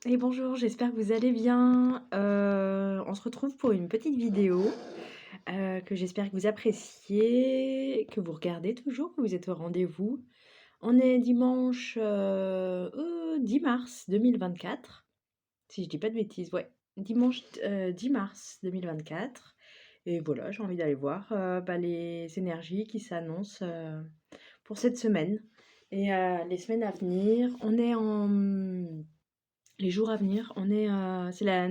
Et bonjour, j'espère que vous allez bien. On se retrouve pour une petite vidéo que j'espère que vous appréciez, que vous regardez toujours, que vous êtes au rendez-vous. On est dimanche 10 mars 2024, si je dis pas de bêtises, ouais. Dimanche 10 mars 2024. Et voilà, j'ai envie d'aller voir les énergies qui s'annoncent pour cette semaine. Et les semaines à venir, les jours à venir, c'est la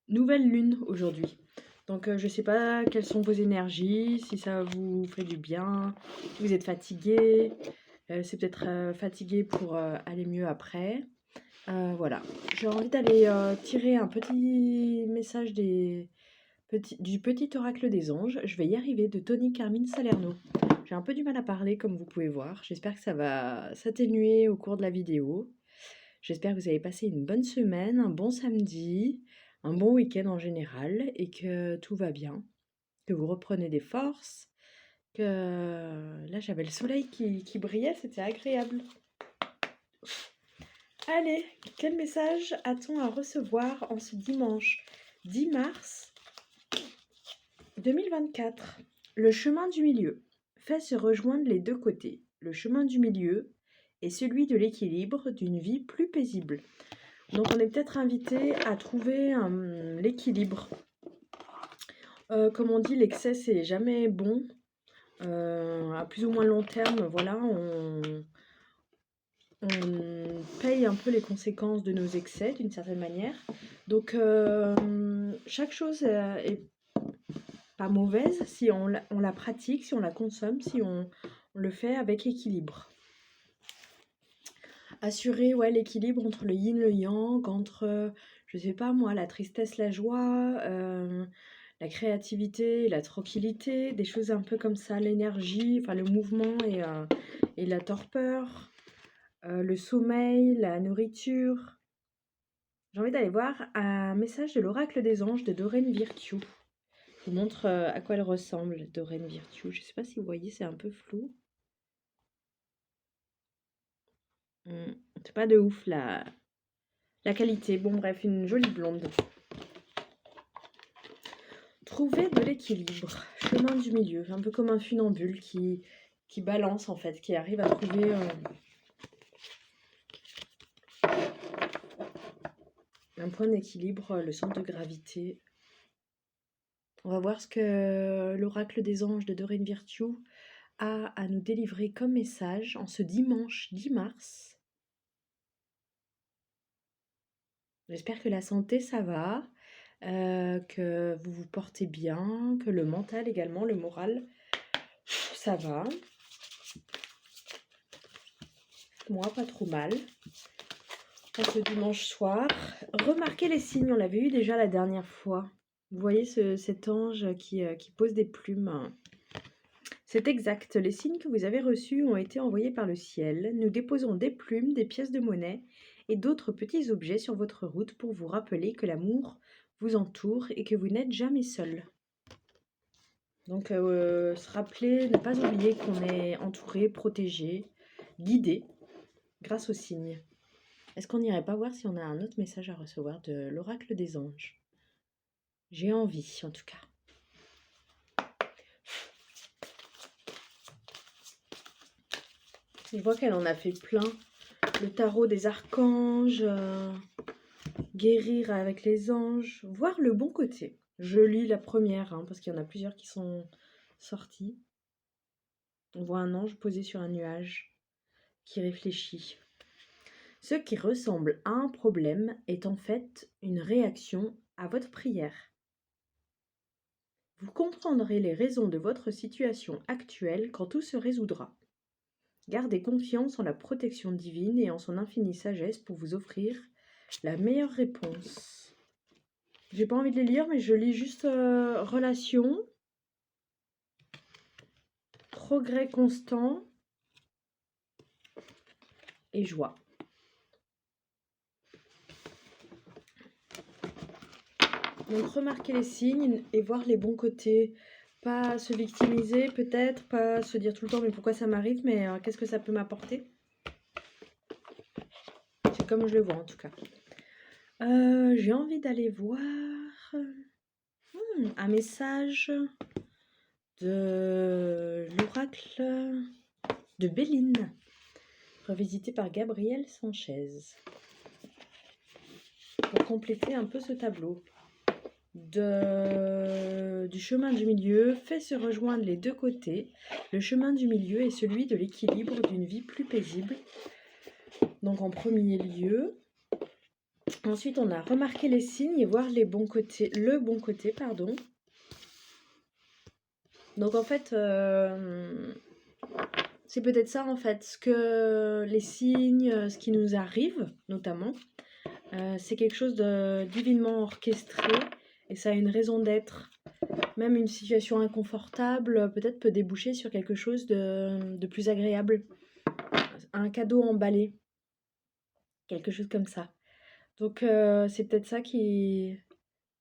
nouvelle lune aujourd'hui. Donc je sais pas quelles sont vos énergies, si ça vous fait du bien, si vous êtes fatigué, c'est peut-être fatigué pour aller mieux après. Voilà, j'ai envie d'aller tirer un petit message du petit oracle des anges. Je vais y arriver, de Tony Carmine Salerno. J'ai un peu du mal à parler comme vous pouvez voir. J'espère que ça va s'atténuer au cours de la vidéo. J'espère que vous avez passé une bonne semaine, un bon samedi, un bon week-end en général et que tout va bien, que vous reprenez des forces, que là j'avais le soleil qui brillait, c'était agréable. Allez, quel message a-t-on à recevoir en ce dimanche 10 mars 2024? Le chemin du milieu fait se rejoindre les deux côtés. Le chemin du milieu est celui de l'équilibre d'une vie plus paisible. Donc on est peut-être invité à trouver l'équilibre. Comme on dit, l'excès c'est jamais bon. À plus ou moins long terme, voilà, on paye un peu les conséquences de nos excès d'une certaine manière. Donc chaque chose est pas mauvaise si on la pratique, si on la consomme, si on le fait avec équilibre. Assurer l'équilibre entre le yin et le yang, entre, je sais pas moi, la tristesse, la joie, la créativité, la tranquillité, des choses un peu comme ça, l'énergie, enfin le mouvement et la torpeur, le sommeil, la nourriture. J'ai envie d'aller voir un message de l'oracle des anges de Doreen Virtue. Je vous montre à quoi elle ressemble, Doreen Virtue. Je sais pas si vous voyez, c'est un peu flou. C'est pas de ouf la qualité. Bon bref, une jolie blonde. Trouver de l'équilibre, chemin du milieu, un peu comme un funambule qui balance en fait, qui arrive à trouver un point d'équilibre, le centre de gravité. On va voir ce que l'oracle des anges de Doreen Virtue a à nous délivrer comme message en ce dimanche 10 mars. J'espère que la santé ça va, que vous vous portez bien, que le mental également, le moral, ça va. Moi, pas trop mal. Ce dimanche soir, remarquez les signes, on l'avait eu déjà la dernière fois. Vous voyez cet ange qui pose des plumes. C'est exact, les signes que vous avez reçus ont été envoyés par le ciel. Nous déposons des plumes, des pièces de monnaie et d'autres petits objets sur votre route pour vous rappeler que l'amour vous entoure et que vous n'êtes jamais seul. Donc se rappeler, ne pas oublier qu'on est entouré, protégé, guidé grâce aux signes. Est-ce qu'on n'irait pas voir si on a un autre message à recevoir de l'oracle des anges? J'ai envie, en tout cas. Je vois qu'elle en a fait plein. Le tarot des archanges, guérir avec les anges, voir le bon côté. Je lis la première, parce qu'il y en a plusieurs qui sont sortis. On voit un ange posé sur un nuage qui réfléchit. Ce qui ressemble à un problème est en fait une réaction à votre prière. Vous comprendrez les raisons de votre situation actuelle quand tout se résoudra. Gardez confiance en la protection divine et en son infinie sagesse pour vous offrir la meilleure réponse. J'ai pas envie de les lire, mais je lis juste relation, progrès constant et joie. Donc remarquer les signes et voir les bons côtés. Pas se victimiser peut-être, pas se dire tout le temps mais pourquoi ça m'arrive, mais qu'est-ce que ça peut m'apporter? C'est comme je le vois en tout cas. J'ai envie d'aller voir un message de l'oracle de Béline, revisité par Gabriel Sanchez, pour compléter un peu ce tableau. Du chemin du milieu fait se rejoindre les deux côtés. Le chemin du milieu est celui de l'équilibre d'une vie plus paisible. Donc en premier lieu. Ensuite, on a remarqué les signes et voir le bon côté. Donc en fait, c'est peut-être ça en fait, ce que les signes, ce qui nous arrive notamment, c'est quelque chose de divinement orchestré et ça a une raison d'être. Même une situation inconfortable peut-être peut déboucher sur quelque chose de plus agréable. Un cadeau emballé, quelque chose comme ça. Donc c'est peut-être ça qui est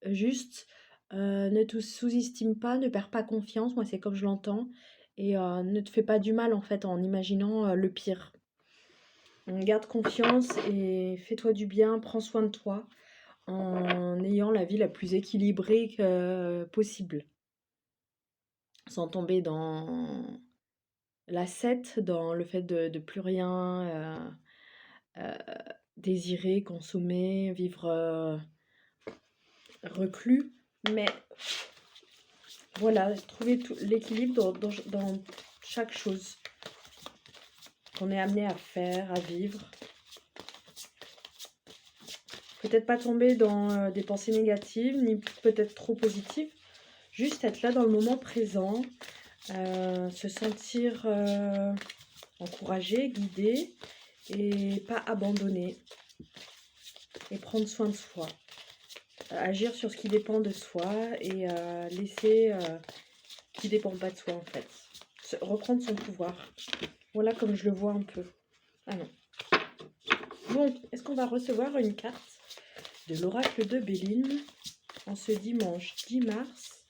juste. Ne te sous-estime pas, ne perds pas confiance, moi c'est comme je l'entends, et ne te fais pas du mal en fait en imaginant le pire. Garde confiance et fais-toi du bien, prends soin de toi en ayant la vie la plus équilibrée possible, sans tomber dans l'ascète, dans le fait de plus rien désirer, consommer, vivre reclus, mais voilà, trouver l'équilibre dans chaque chose qu'on est amené à faire, à vivre. Peut-être pas tomber dans des pensées négatives, ni peut-être trop positives. Juste être là dans le moment présent, se sentir encouragé, guidé et pas abandonné. Et prendre soin de soi. Agir sur ce qui dépend de soi et laisser ce qui dépend pas de soi en fait. Reprendre son pouvoir. Voilà comme je le vois un peu. Ah non. Bon, est-ce qu'on va recevoir une carte de l'oracle de Béline en ce dimanche 10 mars,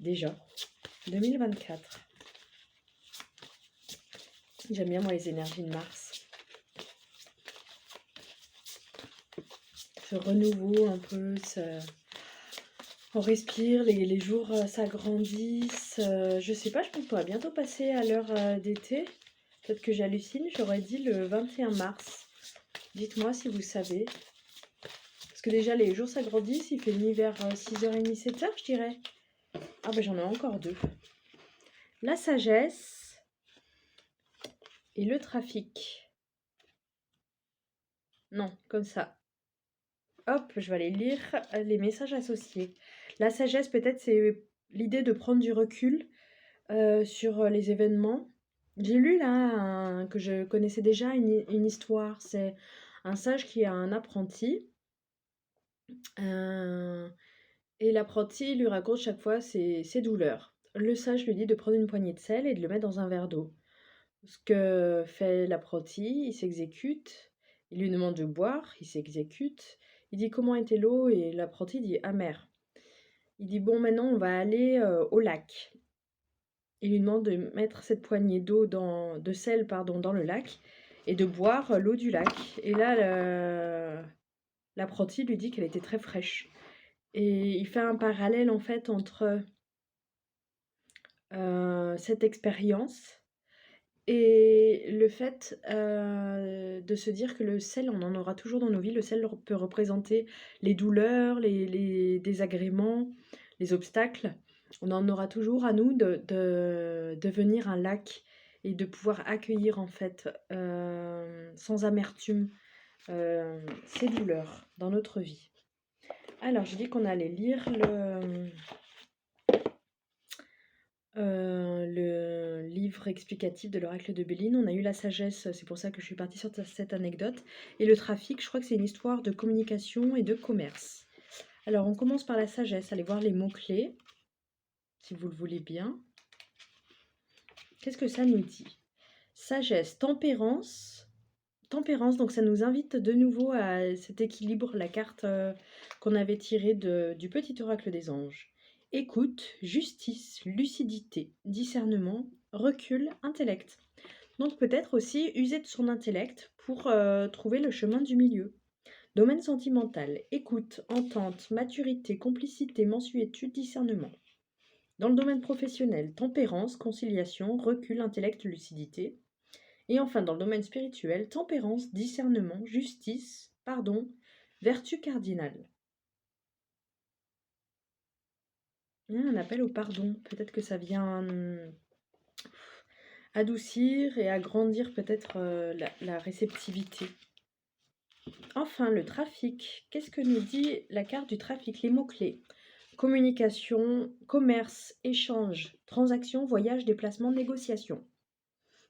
déjà, 2024. J'aime bien moi les énergies de Mars. Ce renouveau un peu, on respire, les jours s'agrandissent. Je sais pas, je pense qu'on va bientôt passer à l'heure d'été. Peut-être que j'hallucine, j'aurais dit le 21 mars. Dites-moi si vous savez. Parce que déjà les jours s'agrandissent, il fait nuit vers 6h30, 7h je dirais. Ah ben j'en ai encore deux. La sagesse et le trafic. Non, comme ça. Hop, je vais aller lire les messages associés. La sagesse, peut-être, c'est l'idée de prendre du recul sur les événements. J'ai lu là, que je connaissais déjà, une histoire. C'est un sage qui a un apprenti. Et l'apprenti lui raconte chaque fois ses douleurs. Le sage lui dit de prendre une poignée de sel et de le mettre dans un verre d'eau. Ce que fait l'apprenti, il s'exécute. Il lui demande de boire, il s'exécute. Il dit comment était l'eau et l'apprenti dit amère. Il dit bon maintenant on va aller au lac. Il lui demande de mettre cette poignée de sel dans le lac et de boire l'eau du lac. Et là l'apprenti lui dit qu'elle était très fraîche. Et il fait un parallèle en fait entre cette expérience et le fait de se dire que le sel, on en aura toujours dans nos vies. Le sel peut représenter les douleurs, les désagréments, les obstacles. On en aura toujours à nous de devenir un lac et de pouvoir accueillir en fait sans amertume ces douleurs dans notre vie. Alors, j'ai dit qu'on allait lire le livre explicatif de l'oracle de Béline. On a eu la sagesse, c'est pour ça que je suis partie sur cette anecdote. Et le trafic, je crois que c'est une histoire de communication et de commerce. Alors, on commence par la sagesse. Allez voir les mots-clés, si vous le voulez bien. Qu'est-ce que ça nous dit? Sagesse, tempérance. Tempérance, donc ça nous invite de nouveau à cet équilibre, la carte qu'on avait tirée du petit oracle des anges. Écoute, justice, lucidité, discernement, recul, intellect. Donc peut-être aussi user de son intellect pour trouver le chemin du milieu. Domaine sentimental, écoute, entente, maturité, complicité, mansuétude, discernement. Dans le domaine professionnel, tempérance, conciliation, recul, intellect, lucidité. Et enfin, dans le domaine spirituel, tempérance, discernement, justice, pardon, vertu cardinale. Il y a un appel au pardon. Peut-être que ça vient adoucir et agrandir peut-être la réceptivité. Enfin, le trafic. Qu'est-ce que nous dit la carte du trafic? Les mots-clés. Communication, commerce, échange, transaction, voyage, déplacement, négociation.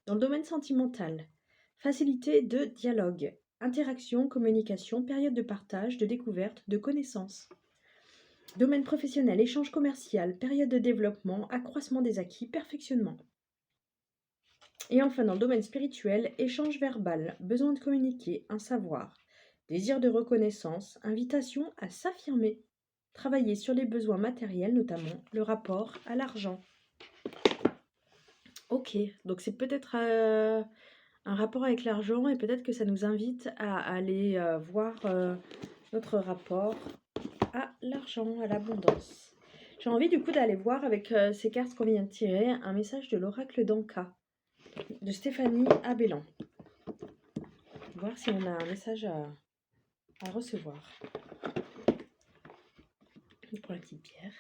Dans le domaine sentimental, facilité de dialogue, interaction, communication, période de partage, de découverte, de connaissance. Domaine professionnel, échange commercial, période de développement, accroissement des acquis, perfectionnement. Et enfin, dans le domaine spirituel, échange verbal, besoin de communiquer, un savoir, désir de reconnaissance, invitation à s'affirmer, travailler sur les besoins matériels, notamment le rapport à l'argent. Ok, donc c'est peut-être un rapport avec l'argent et peut-être que ça nous invite à aller voir notre rapport à l'argent, à l'abondance. J'ai envie du coup d'aller voir avec ces cartes qu'on vient de tirer un message de l'oracle d'Anka de Stéphanie Abellan. Voir si on a un message à recevoir. Pour la petite bière.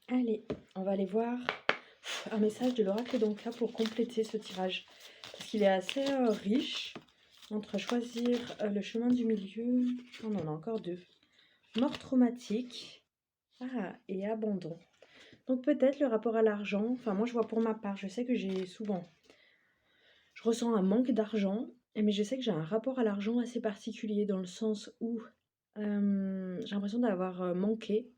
Allez, on va aller voir un message de l'oracle d'Anka pour compléter ce tirage. Parce qu'il est assez riche entre choisir le chemin du milieu. On en a encore deux. Mort traumatique. Et abandon. Donc peut-être le rapport à l'argent. Enfin, moi je vois pour ma part, je sais que j'ai souvent... Je ressens un manque d'argent, mais je sais que j'ai un rapport à l'argent assez particulier dans le sens où j'ai l'impression d'avoir manqué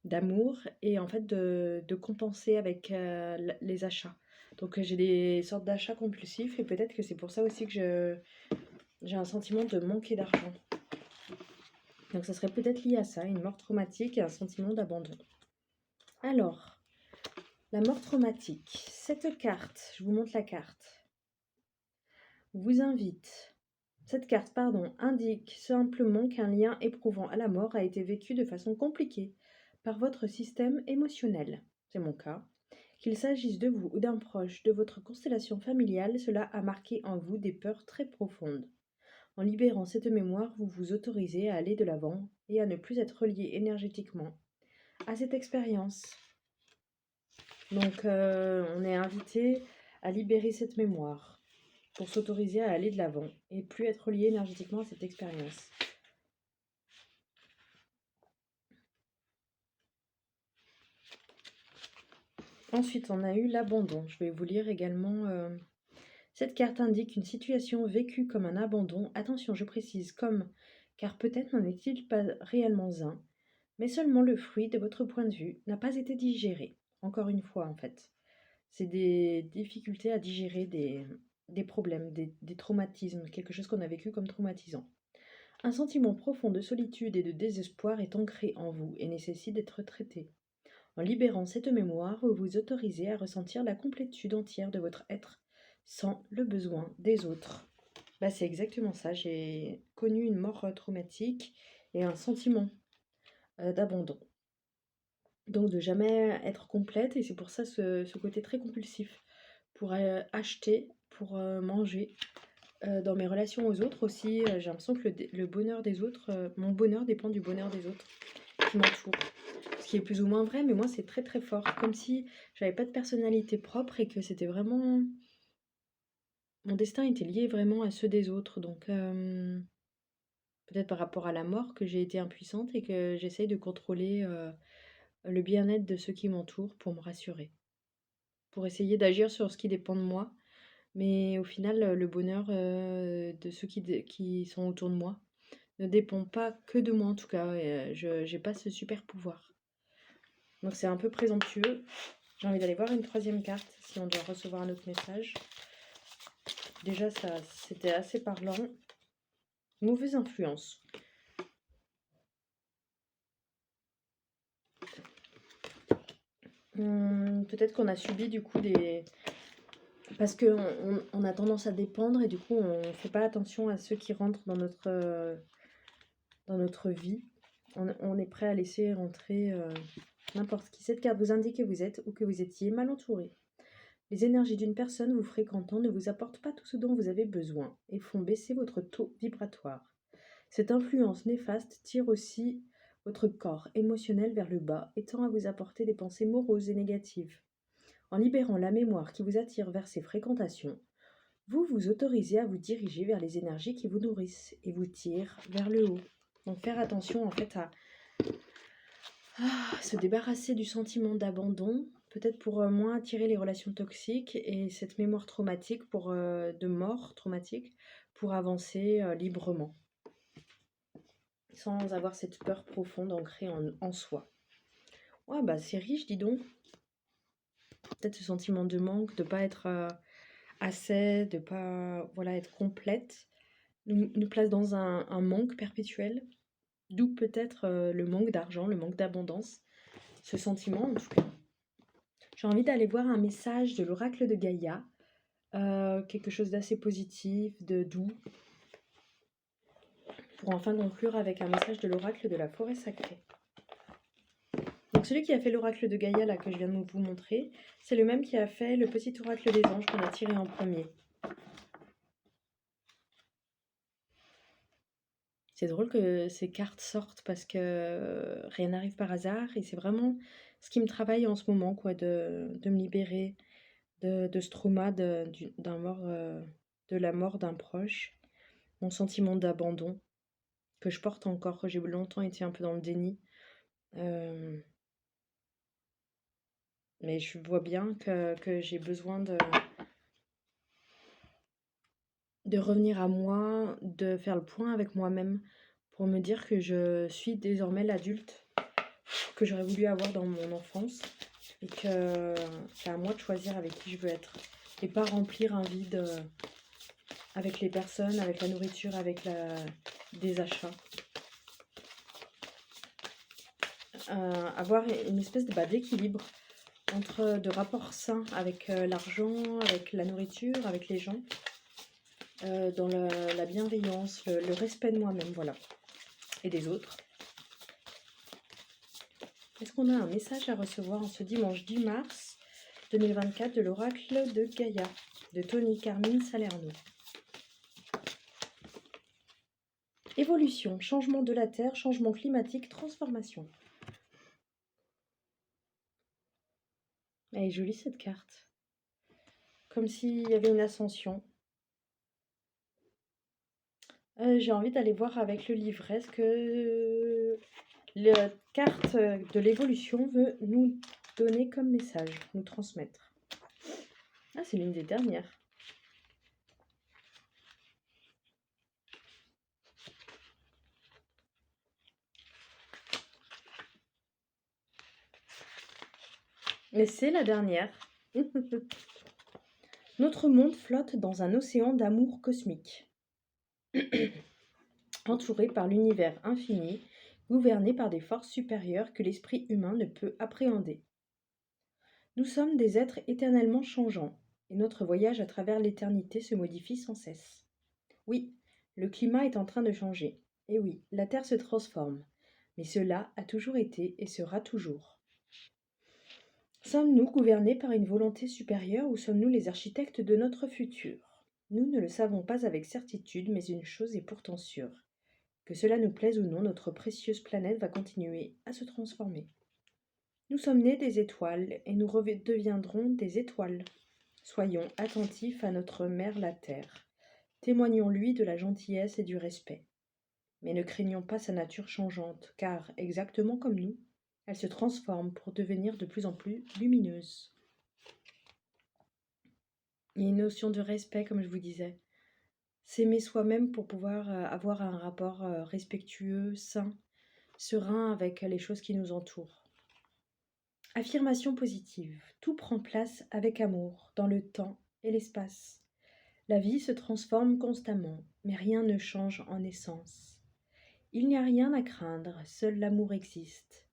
d'amour et en fait de compenser avec les achats. Donc j'ai des sortes d'achats compulsifs et peut-être que c'est pour ça aussi que j'ai un sentiment de manquer d'argent. Donc ça serait peut-être lié à ça, une mort traumatique et un sentiment d'abandon. Alors, la mort traumatique. Cette carte, je vous montre la carte, vous invite... Cette carte, indique simplement qu'un lien éprouvant à la mort a été vécu de façon compliquée par votre système émotionnel. C'est mon cas. Qu'il s'agisse de vous ou d'un proche de votre constellation familiale, cela a marqué en vous des peurs très profondes. En libérant cette mémoire, vous vous autorisez à aller de l'avant et à ne plus être relié énergétiquement à cette expérience. Donc, on est invité à libérer cette mémoire pour s'autoriser à aller de l'avant et plus être lié énergétiquement à cette expérience. Ensuite, on a eu l'abandon. Je vais vous lire également. Cette carte indique une situation vécue comme un abandon. Attention, je précise comme, car peut-être n'en est-il pas réellement un, mais seulement le fruit de votre point de vue n'a pas été digéré. Encore une fois, en fait. C'est des difficultés à digérer des problèmes, des traumatismes, quelque chose qu'on a vécu comme traumatisant. Un sentiment profond de solitude et de désespoir est ancré en vous et nécessite d'être traité. En libérant cette mémoire, vous vous autorisez à ressentir la complétude entière de votre être sans le besoin des autres. C'est exactement ça, j'ai connu une mort traumatique et un sentiment d'abandon. Donc de jamais être complète et c'est pour ça ce côté très compulsif pour acheter, pour manger. Dans mes relations aux autres aussi, j'ai l'impression que le bonheur des autres, mon bonheur dépend du bonheur des autres qui m'entourent. Ce qui est plus ou moins vrai, mais moi c'est très très fort. Comme si j'avais pas de personnalité propre et que c'était vraiment... Mon destin était lié vraiment à ceux des autres. Donc peut-être par rapport à la mort que j'ai été impuissante et que j'essaye de contrôler le bien-être de ceux qui m'entourent pour me rassurer. pour essayer d'agir sur ce qui dépend de moi. Mais au final, le bonheur de ceux qui sont autour de moi ne dépend pas que de moi en tout cas. Et, je j'ai pas ce super pouvoir. Donc c'est un peu présomptueux. J'ai envie d'aller voir une troisième carte si on doit recevoir un autre message. Déjà, ça, c'était assez parlant. Mauvaise influence. Peut-être qu'on a subi du coup des... Parce qu'on a tendance à dépendre et du coup on ne fait pas attention à ceux qui rentrent dans notre vie. On est prêt à laisser rentrer n'importe qui. Cette carte vous indique que vous êtes ou que vous étiez mal entouré. Les énergies d'une personne vous fréquentant ne vous apportent pas tout ce dont vous avez besoin et font baisser votre taux vibratoire. Cette influence néfaste tire aussi votre corps émotionnel vers le bas et tend à vous apporter des pensées moroses et négatives. En libérant la mémoire qui vous attire vers ces fréquentations, vous vous autorisez à vous diriger vers les énergies qui vous nourrissent et vous tirent vers le haut. Donc faire attention en fait à se débarrasser du sentiment d'abandon, peut-être pour moins attirer les relations toxiques et cette mémoire traumatique de mort traumatique pour avancer librement, sans avoir cette peur profonde ancrée en soi. Ouais, bah c'est riche, dis donc. Peut-être ce sentiment de manque, de pas être assez, de pas être complète, nous place dans un manque perpétuel, d'où peut-être le manque d'argent, le manque d'abondance, ce sentiment en tout cas. J'ai envie d'aller voir un message de l'oracle de Gaïa, quelque chose d'assez positif, de doux, pour enfin conclure avec un message de l'oracle de la forêt sacrée. Donc celui qui a fait l'oracle de Gaïa là que je viens de vous montrer, c'est le même qui a fait le petit oracle des anges qu'on a tiré en premier. C'est drôle que ces cartes sortent parce que rien n'arrive par hasard et c'est vraiment ce qui me travaille en ce moment, quoi, de me libérer de ce trauma de la mort d'un proche, mon sentiment d'abandon que je porte encore, que j'ai longtemps été un peu dans le déni. Euh, mais je vois bien que j'ai besoin de revenir à moi, de faire le point avec moi-même pour me dire que je suis désormais l'adulte que j'aurais voulu avoir dans mon enfance et que c'est à moi de choisir avec qui je veux être et pas remplir un vide avec les personnes, avec la nourriture, avec des achats. Avoir une espèce d'équilibre de rapport sain avec l'argent, avec la nourriture, avec les gens, dans la bienveillance, le respect de moi-même, voilà, et des autres. Est-ce qu'on a un message à recevoir en ce dimanche 10 mars 2024 de l'oracle de Gaïa, de Tony Carmine Salerno? Évolution, changement de la Terre, changement climatique, transformation. Elle est jolie cette carte. Comme s'il y avait une ascension. J'ai envie d'aller voir avec le livret ce que la carte de l'évolution veut nous donner comme message, nous transmettre. Ah, c'est l'une des dernières. Mais c'est la dernière. Notre monde flotte dans un océan d'amour cosmique, entouré par l'univers infini, gouverné par des forces supérieures que l'esprit humain ne peut appréhender. Nous sommes des êtres éternellement changeants, et notre voyage à travers l'éternité se modifie sans cesse. Oui, le climat est en train de changer, et oui, la Terre se transforme, mais cela a toujours été et sera toujours. Sommes-nous gouvernés par une volonté supérieure ou sommes-nous les architectes de notre futur? Nous ne le savons pas avec certitude, mais une chose est pourtant sûre. Que cela nous plaise ou non, notre précieuse planète va continuer à se transformer. Nous sommes nés des étoiles et nous deviendrons des étoiles. Soyons attentifs à notre mère la Terre. Témoignons-lui de la gentillesse et du respect. Mais ne craignons pas sa nature changeante, car, exactement comme nous, elle se transforme pour devenir de plus en plus lumineuse. Il y a une notion de respect, comme je vous disais. S'aimer soi-même pour pouvoir avoir un rapport respectueux, sain, serein avec les choses qui nous entourent. Affirmation positive. Tout prend place avec amour, dans le temps et l'espace. La vie se transforme constamment, mais rien ne change en essence. Il n'y a rien à craindre, seul l'amour existe.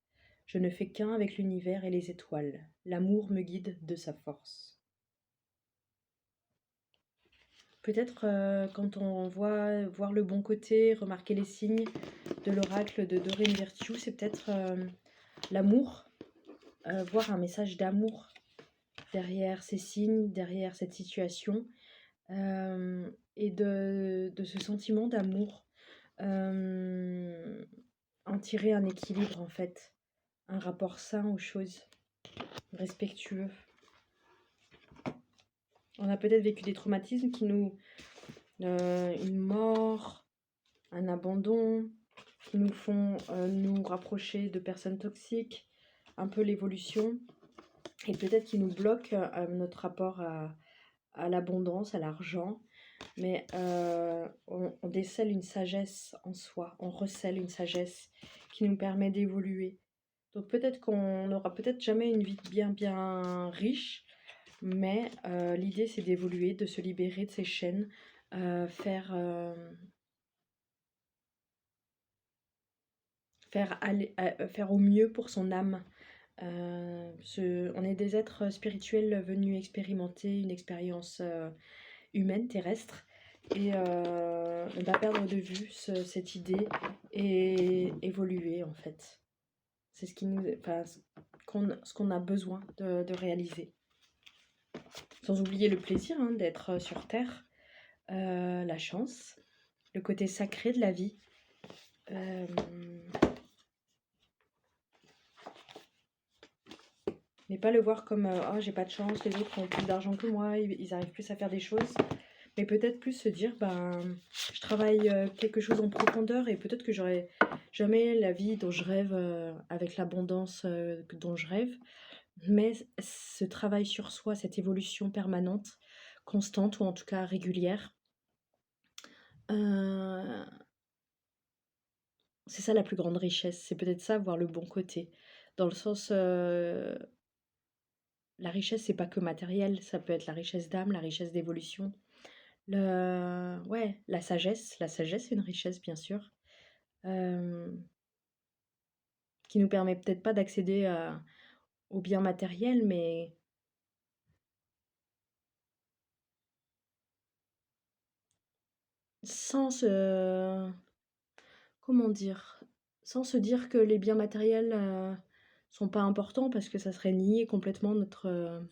Je ne fais qu'un avec l'univers et les étoiles. L'amour me guide de sa force. Peut-être quand on voit voir le bon côté, remarquer les signes de l'oracle de Doreen Virtue, c'est peut-être l'amour, voir un message d'amour derrière ces signes, derrière cette situation, et de ce sentiment d'amour, en tirer un équilibre en fait, un rapport sain aux choses, respectueux. On a peut-être vécu des traumatismes qui nous... une mort, un abandon, qui nous font nous rapprocher de personnes toxiques, un peu l'évolution, et peut-être qui nous bloquent notre rapport à l'abondance, à l'argent, mais on décèle une sagesse en soi, on recèle une sagesse qui nous permet d'évoluer. Donc peut-être qu'on n'aura peut-être jamais une vie bien riche, mais l'idée c'est d'évoluer, de se libérer de ces chaînes, faire au mieux pour son âme. On est des êtres spirituels venus expérimenter une expérience humaine, terrestre, et ne pas perdre de vue cette idée et évoluer en fait. C'est ce qu'on a besoin de réaliser. Sans oublier le plaisir d'être sur Terre, la chance, le côté sacré de la vie. Mais pas le voir comme oh j'ai pas de chance, les autres ont plus d'argent que moi, ils arrivent plus à faire des choses. Mais peut-être plus se dire je travaille quelque chose en profondeur et peut-être que j'aurai jamais la vie dont je rêve, avec l'abondance dont je rêve. Mais ce travail sur soi, cette évolution permanente, constante ou en tout cas régulière, c'est ça la plus grande richesse. C'est peut-être ça, voir le bon côté. Dans le sens, la richesse, c'est pas que matériel, ça peut être la richesse d'âme, la richesse d'évolution. Ouais, la sagesse c'est une richesse bien sûr, qui nous permet peut-être pas d'accéder aux biens matériels, mais sans se... Comment dire? Sans se dire que les biens matériels sont pas importants parce que ça serait nier complètement notre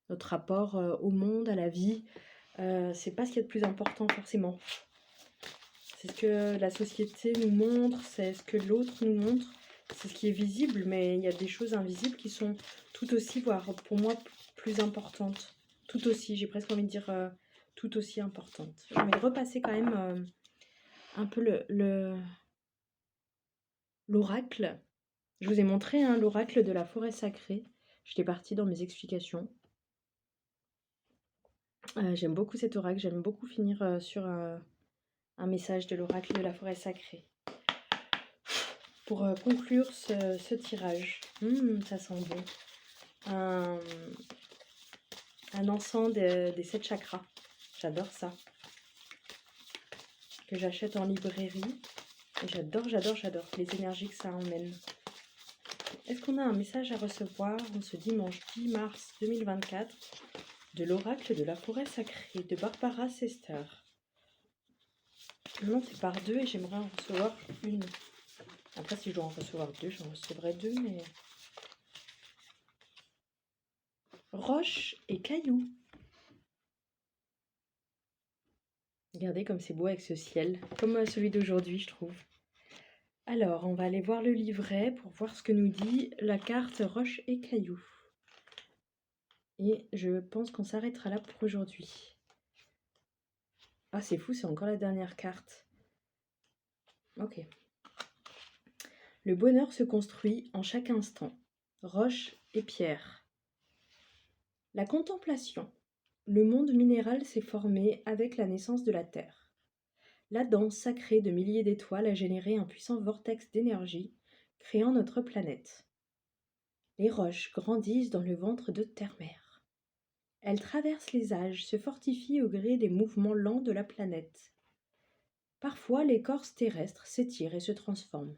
rapport au monde, à la vie. C'est pas ce qu'il y a de plus important forcément. C'est ce que la société nous montre, c'est ce que l'autre nous montre, c'est ce qui est visible, mais il y a des choses invisibles qui sont tout aussi, voire pour moi, plus importantes. Tout aussi, j'ai presque envie de dire tout aussi importantes. Je vais repasser quand même un peu l'oracle. Je vous ai montré l'oracle de la forêt sacrée. J'étais partie dans mes explications. J'aime beaucoup cet oracle, j'aime beaucoup finir sur un message de l'oracle de la forêt sacrée. Pour conclure ce tirage, ça sent bon. Un encens des 7 chakras, j'adore ça. Que j'achète en librairie. Et j'adore les énergies que ça emmène. Est-ce qu'on a un message à recevoir en ce dimanche 10 mars 2024 de l'oracle de la forêt sacrée de Barbara Sester? Non, c'est par deux et j'aimerais en recevoir une. Après, si je dois en recevoir deux, j'en recevrai deux, mais... Roche et cailloux. Regardez comme c'est beau avec ce ciel, comme celui d'aujourd'hui, je trouve. Alors, on va aller voir le livret pour voir ce que nous dit la carte Roche et cailloux. Et je pense qu'on s'arrêtera là pour aujourd'hui. Ah, c'est fou, c'est encore la dernière carte. Ok. Le bonheur se construit en chaque instant. Roche et pierre. La contemplation. Le monde minéral s'est formé avec la naissance de la Terre. La danse sacrée de milliers d'étoiles a généré un puissant vortex d'énergie, créant notre planète. Les roches grandissent dans le ventre de Terre-Mère. Elles traversent les âges, se fortifient au gré des mouvements lents de la planète. Parfois, l'écorce terrestre s'étire et se transforme.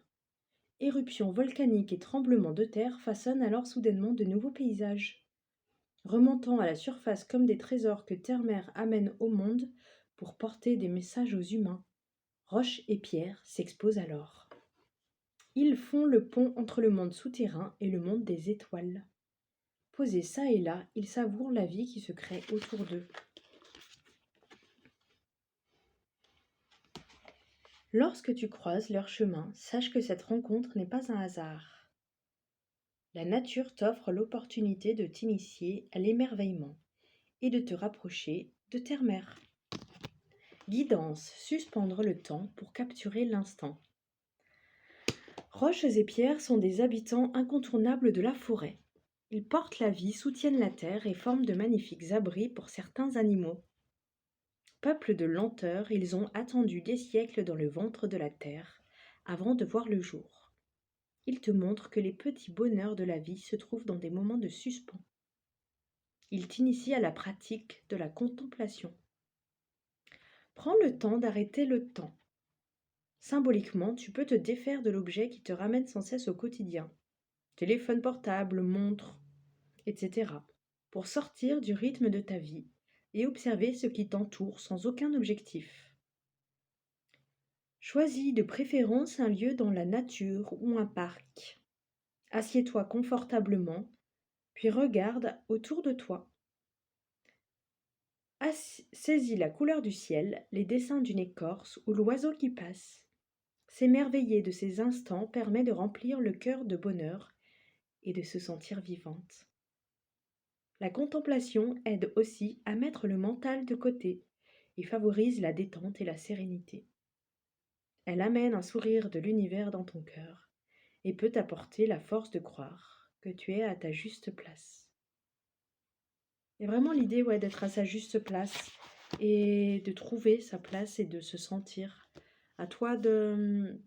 Éruptions volcaniques et tremblements de terre façonnent alors soudainement de nouveaux paysages, remontant à la surface comme des trésors que Terre-Mère amène au monde pour porter des messages aux humains. Roches et pierres s'exposent alors. Ils font le pont entre le monde souterrain et le monde des étoiles. Posés çà et là, ils savourent la vie qui se crée autour d'eux. Lorsque tu croises leur chemin, sache que cette rencontre n'est pas un hasard. La nature t'offre l'opportunité de t'initier à l'émerveillement et de te rapprocher de Terre-Mère. Guidance, suspendre le temps pour capturer l'instant. Roches et pierres sont des habitants incontournables de la forêt. Ils portent la vie, soutiennent la terre et forment de magnifiques abris pour certains animaux. Peuple de lenteur, ils ont attendu des siècles dans le ventre de la terre avant de voir le jour. Ils te montrent que les petits bonheurs de la vie se trouvent dans des moments de suspens. Ils t'initient à la pratique de la contemplation. Prends le temps d'arrêter le temps. Symboliquement, tu peux te défaire de l'objet qui te ramène sans cesse au quotidien. Téléphone portable, montre, etc. pour sortir du rythme de ta vie et observer ce qui t'entoure sans aucun objectif. Choisis de préférence un lieu dans la nature ou un parc. Assieds-toi confortablement, puis regarde autour de toi. Saisis la couleur du ciel, les dessins d'une écorce ou l'oiseau qui passe. S'émerveiller de ces instants permet de remplir le cœur de bonheur et de se sentir vivante. La contemplation aide aussi à mettre le mental de côté et favorise la détente et la sérénité. Elle amène un sourire de l'univers dans ton cœur et peut t'apporter la force de croire que tu es à ta juste place. Et vraiment l'idée d'être à sa juste place et de trouver sa place et de se sentir. À toi de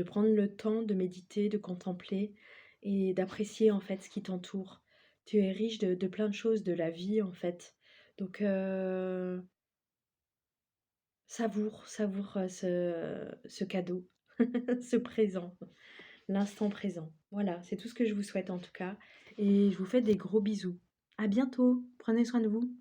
prendre le temps de méditer, de contempler et d'apprécier en fait ce qui t'entoure. Tu es riche de plein de choses de la vie en fait. Donc savoure ce cadeau, ce présent, l'instant présent. Voilà, c'est tout ce que je vous souhaite en tout cas. Et je vous fais des gros bisous. À bientôt, prenez soin de vous.